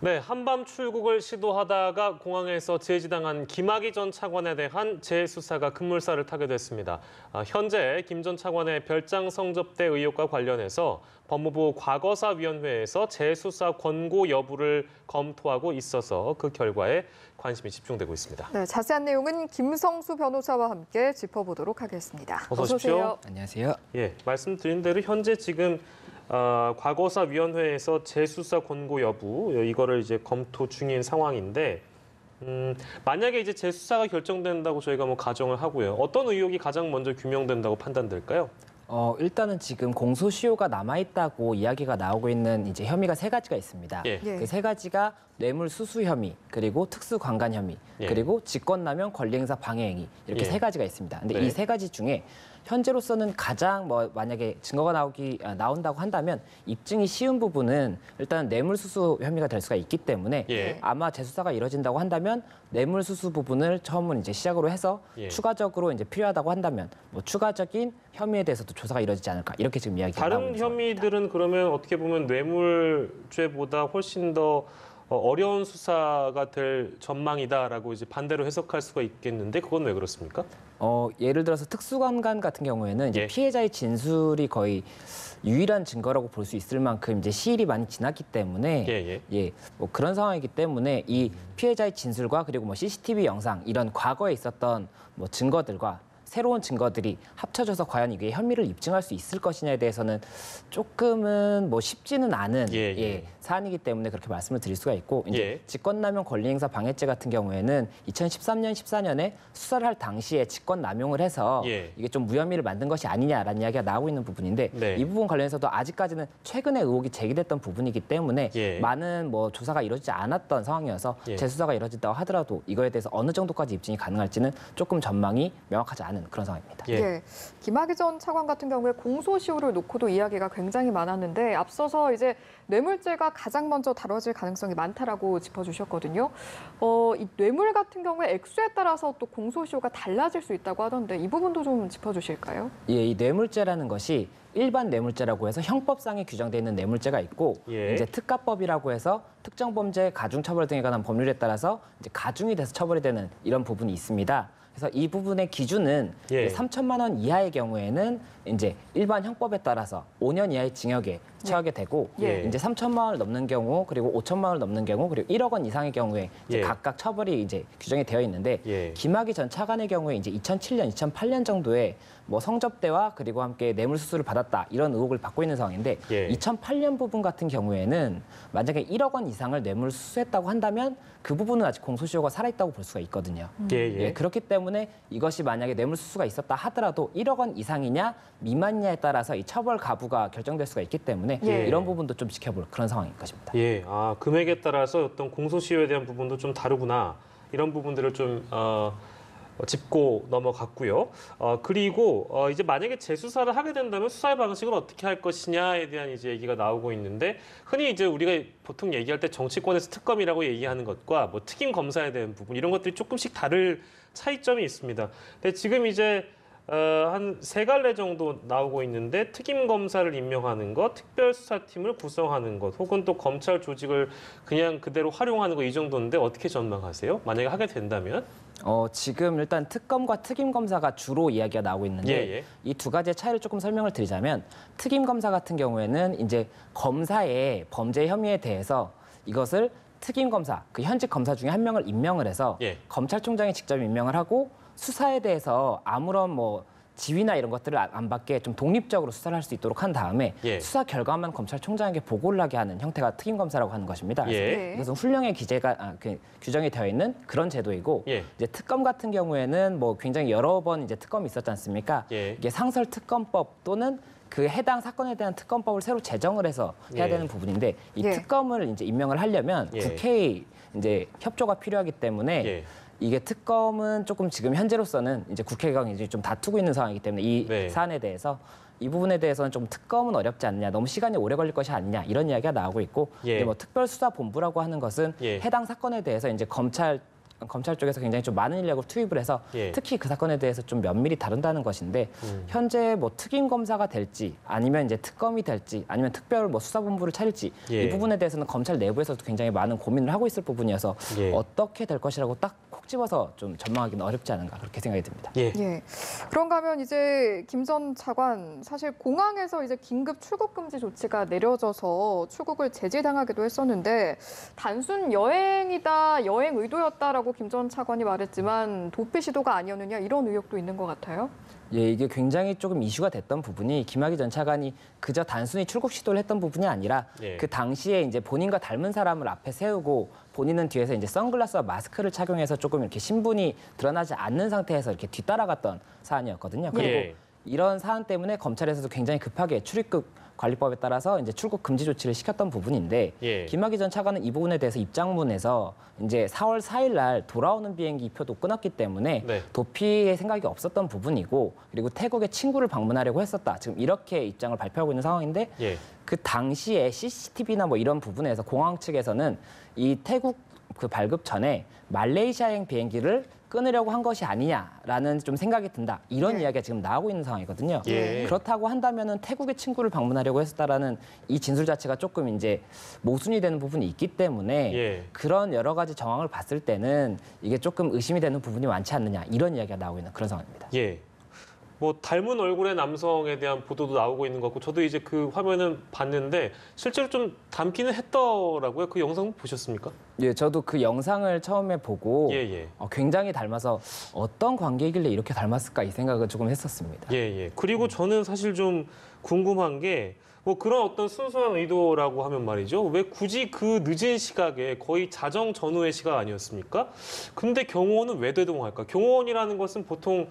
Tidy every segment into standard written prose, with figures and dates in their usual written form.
네, 한밤 출국을 시도하다가 공항에서 제지당한 김학의 전 차관에 대한 재수사가 급물살을 타게 됐습니다. 현재 김 전 차관의 별장 성접대 의혹과 관련해서 법무부 과거사위원회에서 재수사 권고 여부를 검토하고 있어서 그 결과에 관심이 집중되고 있습니다. 네, 자세한 내용은 김성수 변호사와 함께 짚어보도록 하겠습니다. 어서 오십시오. 안녕하세요. 예, 말씀드린 대로 현재 지금 과거사위원회에서 재수사 권고 여부 이거를 이제 검토 중인 상황인데 만약에 이제 재수사가 결정된다고 저희가 뭐 가정을 하고요. 어떤 의혹이 가장 먼저 규명된다고 판단될까요? 일단은 지금 공소시효가 남아있다고 이야기가 나오고 있는 이제 혐의가 세 가지가 있습니다. 예. 그 세 가지가 뇌물수수 혐의, 그리고 특수관관 혐의, 예. 그리고 직권남용 권리행사 방해 행위 이렇게 예. 세 가지가 있습니다. 근데 네. 이 세 가지 중에 현재로서는 가장 만약에 증거가 나온다고 한다면 입증이 쉬운 부분은 일단 뇌물수수 혐의가 될 수가 있기 때문에 예. 아마 재수사가 이뤄진다고 한다면 뇌물수수 부분을 처음은 이제 시작으로 해서 예. 추가적으로 이제 필요하다고 한다면 뭐 추가적인 혐의에 대해서도 조사가 이루어지지 않을까 이렇게 지금 이야기가 나오고 다른 있습니다. 혐의들은 그러면 어떻게 보면 뇌물죄보다 훨씬 더 어려운 수사가 될 전망이다라고 이제 반대로 해석할 수가 있겠는데 그건 왜 그렇습니까? 예를 들어서 특수관관 같은 경우에는 이제 예. 피해자의 진술이 거의 유일한 증거라고 볼 수 있을 만큼 이제 시일이 많이 지났기 때문에 뭐 그런 상황이기 때문에 이 피해자의 진술과 그리고 뭐 CCTV 영상 이런 과거에 있었던 뭐 증거들과 새로운 증거들이 합쳐져서 과연 이게 혐의를 입증할 수 있을 것이냐에 대해서는 조금은 뭐 쉽지는 않은 사안이기 때문에 그렇게 말씀을 드릴 수가 있고 이제 직권남용 권리행사 방해죄 같은 경우에는 2013년, 14년에 수사를 할 당시에 직권남용을 해서 이게 좀 무혐의를 만든 것이 아니냐라는 이야기가 나오고 있는 부분인데 이 부분 관련해서도 아직까지는 최근에 의혹이 제기됐던 부분이기 때문에 많은 뭐 조사가 이루어지지 않았던 상황이어서 재수사가 이루어진다고 하더라도 이거에 대해서 어느 정도까지 입증이 가능할지는 조금 전망이 명확하지 않은 그런 상황입니다. 예. 김학의 전 차관 같은 경우에 공소시효를 놓고도 이야기가 굉장히 많았는데 앞서서 이제 뇌물죄가 가장 먼저 다뤄질 가능성이 많다라고 짚어주셨거든요. 이 뇌물 같은 경우에 액수에 따라서 또 공소시효가 달라질 수 있다고 하던데 이 부분도 좀 짚어주실까요? 예, 이 뇌물죄라는 것이 일반 뇌물죄라고 해서 형법상에 규정되어 있는 뇌물죄가 있고 이제 특가법이라고 해서 특정 범죄, 가중 처벌 등에 관한 법률에 따라서 이제 가중이 돼서 처벌이 되는 이런 부분이 있습니다. 그래서 이 부분의 기준은 3천만 원 이하의 경우에는 이제 일반 형법에 따라서 5년 이하의 징역에 처하게 되고 이제 3천만 원을 넘는 경우 그리고 5천만 원을 넘는 경우 그리고 1억 원 이상의 경우에 이제 각각 처벌이 이제 규정이 되어 있는데 김학의 전 차관의 경우에 이제 2007년, 2008년 정도에 뭐 성접대와 그리고 함께 뇌물수수를 받았다 이런 의혹을 받고 있는 상황인데 2008년 부분 같은 경우에는 만약에 1억 원 이상을 뇌물수수했다고 한다면 그 부분은 아직 공소시효가 살아있다고 볼 수가 있거든요. 그렇기 때문에 이것이 만약에 뇌물수수가 있었다 하더라도 1억 원 이상이냐 미만이냐에 따라서 이 처벌 가부가 결정될 수가 있기 때문에 이런 부분도 좀 지켜볼 그런 상황인 것입니다. 금액에 따라서 어떤 공소시효에 대한 부분도 좀 다르구나 이런 부분들을 좀 짚고 넘어갔고요. 그리고 이제 만약에 재수사를 하게 된다면 수사의 방식을 어떻게 할 것이냐에 대한 이제 얘기가 나오고 있는데 흔히 이제 우리가 보통 얘기할 때 정치권에서 특검이라고 얘기하는 것과 뭐 특임 검사에 대한 부분 이런 것들이 조금씩 다를 차이점이 있습니다. 근데 지금 이제 한 세 갈래 정도 나오고 있는데 특임 검사를 임명하는 것, 특별수사팀을 구성하는 것, 혹은 또 검찰 조직을 그냥 그대로 활용하는 것 이 정도인데 어떻게 전망하세요? 만약에 하게 된다면? 지금 일단 특검과 특임 검사가 주로 이야기가 나오고 있는데 이 두 가지의 차이를 조금 설명을 드리자면 특임 검사 같은 경우에는 이제 검사의 범죄 혐의에 대해서 이것을 특임 검사, 그 현직 검사 중에 한 명을 임명을 해서 검찰총장이 직접 임명을 하고 수사에 대해서 아무런 뭐 지휘나 이런 것들을 안 받게 좀 독립적으로 수사를 할 수 있도록 한 다음에 수사 결과만 검찰총장에게 보고를 하게 하는 형태가 특임 검사라고 하는 것입니다. 이것은 훈령의 규정이 되어 있는 그런 제도이고 이제 특검 같은 경우에는 뭐 굉장히 여러 번 이제 특검이 있었지 않습니까? 이게 상설 특검법 또는 그 해당 사건에 대한 특검법을 새로 제정을 해서 해야 되는 부분인데 이 특검을 이제 임명을 하려면 국회의 이제 협조가 필요하기 때문에 이게 특검은 조금 지금 현재로서는 이제 국회가 이제 좀 다투고 있는 상황이기 때문에 이 사안에 대해서 이 부분에 대해서는 좀 특검은 어렵지 않느냐, 너무 시간이 오래 걸릴 것이 아니냐 이런 이야기가 나오고 있고 뭐 특별수사본부라고 하는 것은 해당 사건에 대해서 이제 검찰 검찰 쪽에서 굉장히 좀 많은 인력을 투입을 해서 예. 특히 그 사건에 대해서 좀 면밀히 다룬다는 것인데 현재 뭐 특임 검사가 될지 아니면 이제 특검이 될지 아니면 특별 뭐 수사본부를 차릴지 예. 이 부분에 대해서는 검찰 내부에서도 굉장히 많은 고민을 하고 있을 부분이어서 예. 어떻게 될 것이라고 딱 콕 집어서 좀 전망하기는 어렵지 않은가 그렇게 생각이 듭니다. 예. 예. 그런가 하면 이제 김 전 차관 사실 공항에서 이제 긴급 출국 금지 조치가 내려져서 출국을 제지당하기도 했었는데 단순 여행이다, 여행 의도였다라고 김 전 차관이 말했지만 도피 시도가 아니었느냐 이런 의혹도 있는 것 같아요. 예, 이게 굉장히 조금 이슈가 됐던 부분이 김학의 전 차관이 그저 단순히 출국 시도를 했던 부분이 아니라 예. 그 당시에 이제 본인과 닮은 사람을 앞에 세우고 본인은 뒤에서 이제 선글라스와 마스크를 착용해서 조금 이렇게 신분이 드러나지 않는 상태에서 이렇게 뒤따라갔던 사안이었거든요. 그리고 예. 이런 사안 때문에 검찰에서도 굉장히 급하게 출입국 관리법에 따라서 이제 출국 금지 조치를 시켰던 부분인데 예. 김학의 전 차관은 이 부분에 대해서 입장문에서 이제 4월 4일 날 돌아오는 비행기 표도 끊었기 때문에 네. 도피의 생각이 없었던 부분이고 그리고 태국의 친구를 방문하려고 했었다. 지금 이렇게 입장을 발표하고 있는 상황인데 예. 그 당시에 CCTV나 뭐 이런 부분에서 공항 측에서는 이 태국 그 발급 전에 말레이시아행 비행기를 끊으려고 한 것이 아니냐라는 좀 생각이 든다. 이런 네. 이야기가 지금 나오고 있는 상황이거든요. 예. 그렇다고 한다면은 태국의 친구를 방문하려고 했었다라는 이 진술 자체가 조금 이제 모순이 되는 부분이 있기 때문에 예. 그런 여러 가지 정황을 봤을 때는 이게 조금 의심이 되는 부분이 많지 않느냐 이런 이야기가 나오고 있는 그런 상황입니다. 예. 뭐 닮은 얼굴의 남성에 대한 보도도 나오고 있는 것 같고 저도 이제 그 화면은 봤는데 실제로 좀 닮기는 했더라고요. 그 영상 보셨습니까? 예, 저도 그 영상을 처음에 보고 예, 예. 굉장히 닮아서 어떤 관계이길래 이렇게 닮았을까 이 생각을 조금 했었습니다. 예, 예. 그리고 저는 사실 좀 궁금한 게 뭐 그런 어떤 순수한 의도라고 하면 말이죠. 왜 굳이 그 늦은 시각에 거의 자정 전후의 시각 아니었습니까? 근데 경호원은 왜 대동할까? 경호원이라는 것은 보통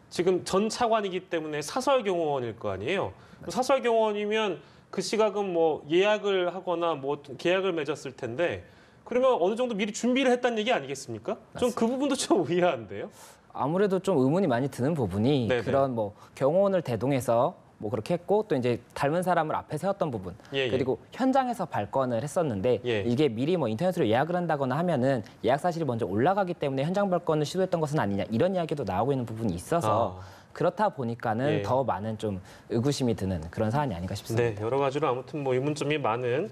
지금 전 차관이기 때문에 사설 경호원일 거 아니에요. 사설 경호원이면 그 시각은 뭐 예약을 하거나 뭐 계약을 맺었을 텐데 그러면 어느 정도 미리 준비를 했다는 얘기 아니겠습니까? 좀 그 부분도 좀 의아한데요. 아무래도 좀 의문이 많이 드는 부분이 네네. 그런 뭐 경호원을 대동해서 뭐 그렇게 했고 또 이제 닮은 사람을 앞에 세웠던 부분 예, 예. 그리고 현장에서 발권을 했었는데 예. 이게 미리 뭐 인터넷으로 예약을 한다거나 하면은 예약 사실이 먼저 올라가기 때문에 현장 발권을 시도했던 것은 아니냐 이런 이야기도 나오고 있는 부분이 있어서 그렇다 보니까는 예. 더 많은 좀 의구심이 드는 그런 사안이 아닌가 싶습니다. 네, 여러 가지로 아무튼 뭐 의문점이 많은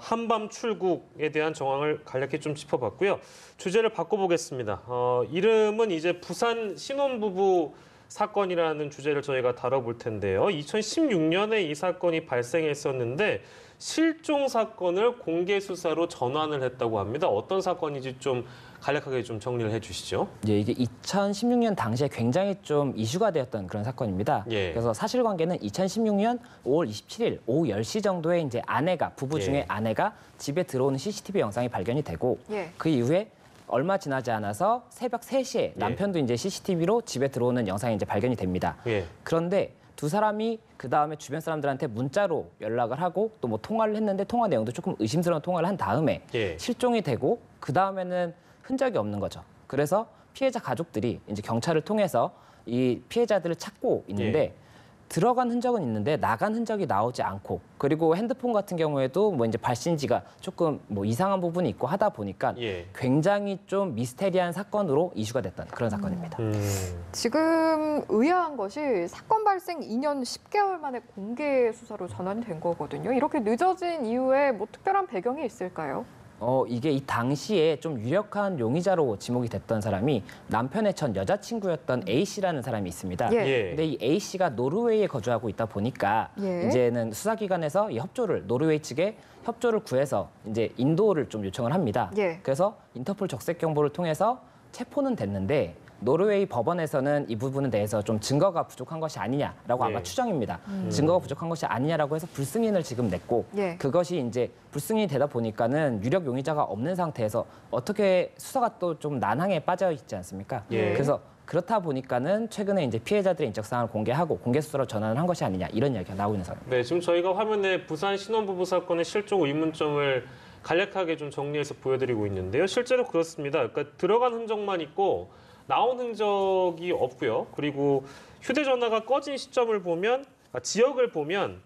한밤 출국에 대한 정황을 간략히 좀 짚어봤고요. 주제를 바꿔보겠습니다. 이름은 이제 부산 신혼부부 사건이라는 주제를 저희가 다뤄볼 텐데요. 2016년에 이 사건이 발생했었는데 실종 사건을 공개 수사로 전환을 했다고 합니다. 어떤 사건인지 좀 간략하게 좀 정리를 해주시죠. 예, 이게 2016년 당시에 굉장히 좀 이슈가 되었던 그런 사건입니다. 예. 그래서 사실관계는 2016년 5월 27일 오후 10시 정도에 이제 부부 중에 예. 아내가 집에 들어오는 CCTV 영상이 발견이 되고 예. 그 이후에 얼마 지나지 않아서 새벽 3시에 남편도 이제 CCTV로 집에 들어오는 영상이 이제 발견이 됩니다. 예. 그런데 두 사람이 그 다음에 주변 사람들한테 문자로 연락을 하고 또 뭐 통화를 했는데 통화 내용도 조금 의심스러운 통화를 한 다음에 예. 실종이 되고 그 다음에는 흔적이 없는 거죠. 그래서 피해자 가족들이 이제 경찰을 통해서 이 피해자들을 찾고 있는데 예. 들어간 흔적은 있는데 나간 흔적이 나오지 않고 그리고 핸드폰 같은 경우에도 뭐 이제 발신지가 조금 뭐 이상한 부분이 있고 하다 보니까 예. 굉장히 좀 미스테리한 사건으로 이슈가 됐던 그런 사건입니다. 지금 의아한 것이 사건 발생 2년 10개월 만에 공개 수사로 전환이 된 거거든요. 이렇게 늦어진 이유에 뭐 특별한 배경이 있을까요? 이게 이 당시에 좀 유력한 용의자로 지목이 됐던 사람이 남편의 전 여자친구였던 A 씨라는 사람이 있습니다. 예. 예. 근데 이 A 씨가 노르웨이에 거주하고 있다 보니까 예. 이제는 수사기관에서 이 협조를 노르웨이 측에 협조를 구해서 이제 인도를 좀 요청을 합니다. 예. 그래서 인터폴 적색 경보를 통해서 체포는 됐는데 노르웨이 법원에서는 이 부분에 대해서 좀 증거가 부족한 것이 아니냐라고 예. 아마 추정입니다. 증거가 부족한 것이 아니냐라고 해서 불승인을 지금 냈고 예. 그것이 이제 불승인이 되다 보니까는 유력 용의자가 없는 상태에서 어떻게 수사가 또 좀 난항에 빠져 있지 않습니까? 예. 그래서 그렇다 보니까는 최근에 이제 피해자들의 인적 사항을 공개하고 공개 수사로 전환을 한 것이 아니냐 이런 이야기가 나오고 있는 상황입니다. 네, 지금 저희가 화면에 부산 신혼부부 사건의 실종 의문점을 간략하게 좀 정리해서 보여드리고 있는데요. 실제로 그렇습니다. 그러니까 들어간 흔적만 있고 나온 흔적이 없고요. 그리고 휴대전화가 꺼진 시점을 보면 지역을 보면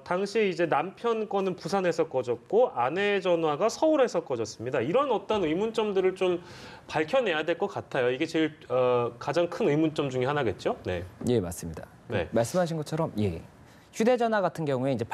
당시에 이제 남편 거는 부산에서 꺼졌고 아내 전화가 서울에서 꺼졌습니다. 이런 어떤 의문점들을 좀 밝혀내야 될 것 같아요. 이게 제일 가장 큰 의문점 중에 하나겠죠? 네. 예, 맞습니다. 네. 말씀하신 것처럼 예. 휴대전화 같은 경우에 이제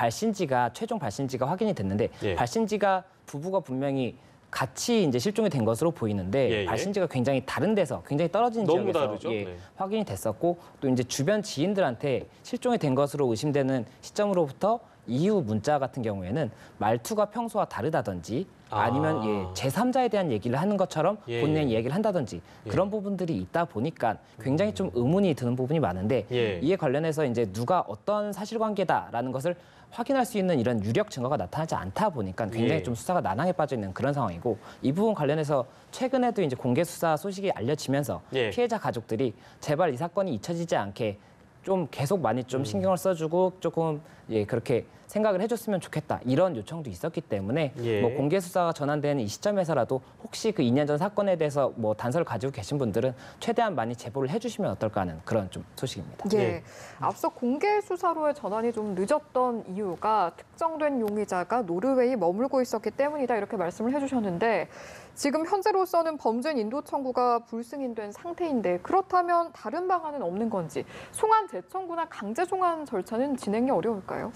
최종 발신지가 확인이 됐는데 예. 발신지가 부부가 분명히 같이 이제 실종이 된 것으로 보이는데 예, 예. 발신지가 굉장히 다른 데서 굉장히 떨어진 너무 지역에서 다르죠? 네. 확인이 됐었고 또 이제 주변 지인들한테 실종이 된 것으로 의심되는 시점으로부터 이후 문자 같은 경우에는 말투가 평소와 다르다든지 아니면 제3자에 대한 얘기를 하는 것처럼 예, 본인의 예. 얘기를 한다든지 예. 그런 부분들이 있다 보니까 굉장히 좀 의문이 드는 부분이 많은데 예. 이에 관련해서 이제 누가 어떤 사실관계다라는 것을 확인할 수 있는 이런 유력 증거가 나타나지 않다 보니까 굉장히 예. 좀 수사가 난항에 빠져 있는 그런 상황이고 이 부분 관련해서 최근에도 이제 공개 수사 소식이 알려지면서 예. 피해자 가족들이 제발 이 사건이 잊혀지지 않게 좀 계속 많이 좀 신경을 써주고 조금 그렇게 생각을 해줬으면 좋겠다 이런 요청도 있었기 때문에 예. 뭐 공개 수사가 전환되는 이 시점에서라도 혹시 그 2년 전 사건에 대해서 뭐 단서를 가지고 계신 분들은 최대한 많이 제보를 해주시면 어떨까 하는 그런 좀 소식입니다. 예. 예. 앞서 공개 수사로의 전환이 좀 늦었던 이유가 특정된 용의자가 노르웨이 머물고 있었기 때문이다 이렇게 말씀을 해주셨는데 지금 현재로서는 범죄인 인도 청구가 불승인된 상태인데 그렇다면 다른 방안은 없는 건지 송환 재청구나 강제 송환 절차는 진행이 어려울까요?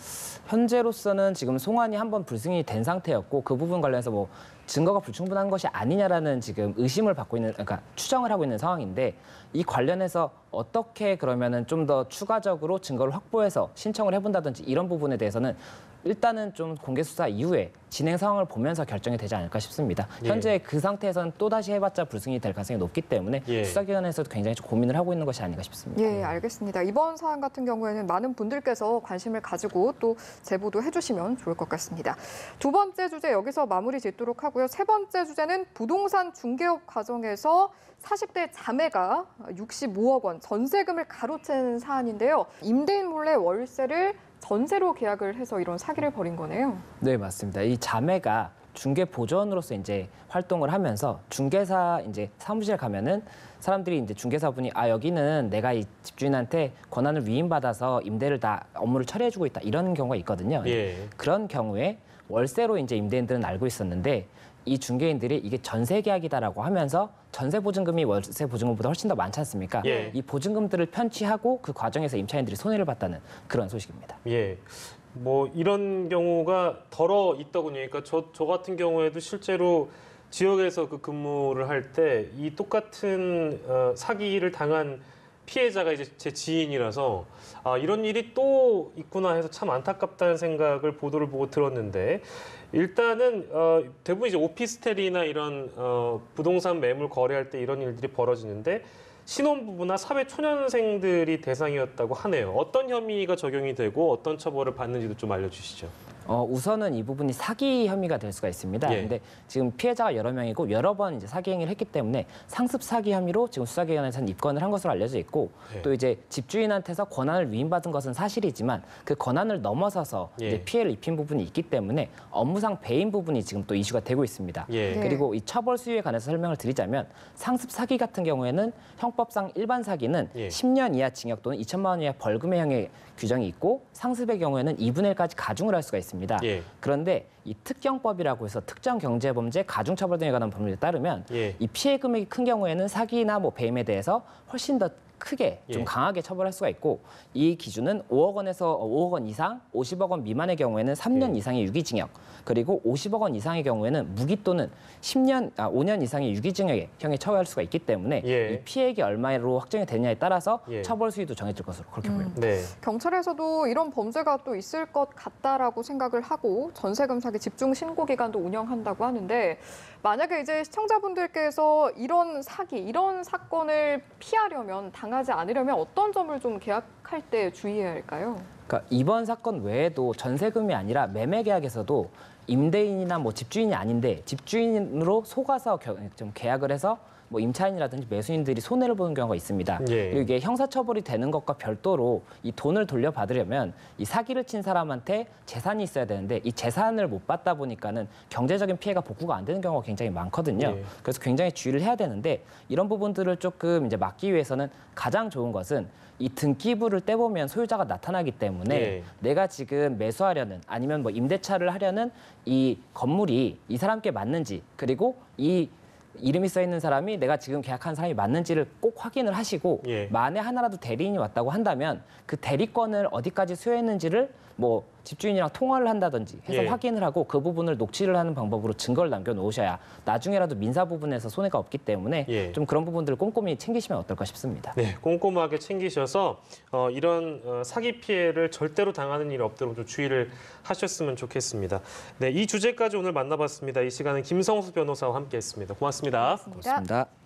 현재로서는 지금 송환이 한번 불승인이 된 상태였고 그 부분 관련해서 뭐 증거가 불충분한 것이 아니냐라는 지금 의심을 받고 있는, 그러니까 추정을 하고 있는 상황인데 이 관련해서 어떻게 그러면은 좀 더 추가적으로 증거를 확보해서 신청을 해본다든지 이런 부분에 대해서는 일단은 좀 공개 수사 이후에 진행 상황을 보면서 결정이 되지 않을까 싶습니다. 예. 현재 그 상태에서는 또 다시 해봤자 불승인이 될 가능성이 높기 때문에 예. 수사기관에서도 굉장히 좀 고민을 하고 있는 것이 아닌가 싶습니다. 예, 알겠습니다. 이번 사안 같은 경우에는 많은 분들께서 관심을 가지고 또 제보도 해주시면 좋을 것 같습니다. 두 번째 주제 여기서 마무리 짓도록 하고요. 세 번째 주제는 부동산 중개업 과정에서 40대 자매가 65억 원 전세금을 가로챈 사안인데요. 임대인 몰래 월세를 전세로 계약을 해서 이런 사기를 벌인 거네요. 네, 맞습니다. 이 자매가 중개 보조원으로서 이제 활동을 하면서 중개사 이제 사무실 가면은 사람들이 이제 중개사분이 여기는 내가 이 집주인한테 권한을 위임받아서 임대를 다 업무를 처리해주고 있다 이런 경우가 있거든요. 예. 그런 경우에 월세로 이제 임대인들은 알고 있었는데 이 중개인들이 이게 전세 계약이다라고 하면서 전세 보증금이 월세 보증금보다 훨씬 더 많지 않습니까? 예. 이 보증금들을 편취하고 그 과정에서 임차인들이 손해를 봤다는 그런 소식입니다. 예. 뭐 이런 경우가 덜어 있더군요. 그러니까 저 같은 경우에도 실제로 지역에서 그 근무를 할 때 이 똑같은 사기를 당한 피해자가 이제 제 지인이라서 이런 일이 또 있구나 해서 참 안타깝다는 생각을 보도를 보고 들었는데 일단은 대부분 이제 오피스텔이나 이런 부동산 매물 거래할 때 이런 일들이 벌어지는데 신혼부부나 사회 초년생들이 대상이었다고 하네요. 어떤 혐의가 적용이 되고 어떤 처벌을 받는지도 좀 알려주시죠. 우선은 이 부분이 사기 혐의가 될 수가 있습니다. 예. 근데 지금 피해자가 여러 명이고 여러 번 이제 사기 행위를 했기 때문에 상습 사기 혐의로 지금 수사기관에서는 입건을 한 것으로 알려져 있고 예. 또 이제 집주인한테서 권한을 위임받은 것은 사실이지만 그 권한을 넘어서서 예. 이제 피해를 입힌 부분이 있기 때문에 업무상 배임 부분이 지금 또 이슈가 되고 있습니다. 예. 네. 그리고 이 처벌 수위에 관해서 설명을 드리자면 상습 사기 같은 경우에는 형법상 일반 사기는 예. 10년 이하 징역 또는 2천만 원 이하 벌금의 형의 규정이 있고 상습의 경우에는 2분의 1까지 가중을 할 수가 있습니다. 예. 그런데 이 특경법이라고 해서 특정 경제범죄 가중처벌 등에 관한 법률에 따르면 예. 이 피해 금액이 큰 경우에는 사기나 뭐 배임에 대해서 훨씬 더 크게 좀 예. 강하게 처벌할 수가 있고 이 기준은 5억 원에서 5억 원 이상, 50억 원 미만의 경우에는 3년 예. 이상의 유기징역, 그리고 50억 원 이상의 경우에는 무기 또는 5년 이상의 유기징역의 형에 처해할 수가 있기 때문에 예. 이 피해액이 얼마로 확정이 되느냐에 따라서 예. 처벌 수위도 정해질 것으로 그렇게 보입니다. 네. 경찰에서도 이런 범죄가 또 있을 것 같다라고 생각을 하고 전세금 사기 집중 신고 기간도 운영한다고 하는데 만약에 이제 시청자분들께서 이런 사기, 이런 사건을 피하려면 당하지 않으려면 어떤 점을 좀 계약할 때 주의해야 할까요? 그러니까 이번 사건 외에도 전세금이 아니라 매매 계약에서도 임대인이나 뭐 집주인이 아닌데 집주인으로 속아서 좀 계약을 해서 뭐 임차인이라든지 매수인들이 손해를 보는 경우가 있습니다. 예. 그리고 이게 형사처벌이 되는 것과 별도로 이 돈을 돌려받으려면 이 사기를 친 사람한테 재산이 있어야 되는데 이 재산을 못 받다 보니까는 경제적인 피해가 복구가 안 되는 경우가 굉장히 많거든요. 예. 그래서 굉장히 주의를 해야 되는데 이런 부분들을 조금 이제 막기 위해서는 가장 좋은 것은 이 등기부를 떼보면 소유자가 나타나기 때문에 예. 내가 지금 매수하려는 아니면 뭐 임대차를 하려는 이 건물이 이 사람께 맞는지 그리고 이 이름이 써 있는 사람이 내가 지금 계약한 사람이 맞는지를 꼭 확인을 하시고 예. 만에 하나라도 대리인이 왔다고 한다면 그 대리권을 어디까지 수여했는지를 뭐 집주인이랑 통화를 한다든지 해서 예. 확인을 하고 그 부분을 녹취를 하는 방법으로 증거를 남겨놓으셔야 나중에라도 민사 부분에서 손해가 없기 때문에 예. 좀 그런 부분들을 꼼꼼히 챙기시면 어떨까 싶습니다. 네, 꼼꼼하게 챙기셔서 이런 사기 피해를 절대로 당하는 일이 없도록 좀 주의를 하셨으면 좋겠습니다. 네, 이 주제까지 오늘 만나봤습니다. 이 시간은 김성수 변호사와 함께했습니다. 고맙습니다. 고맙습니다. 그렇습니다.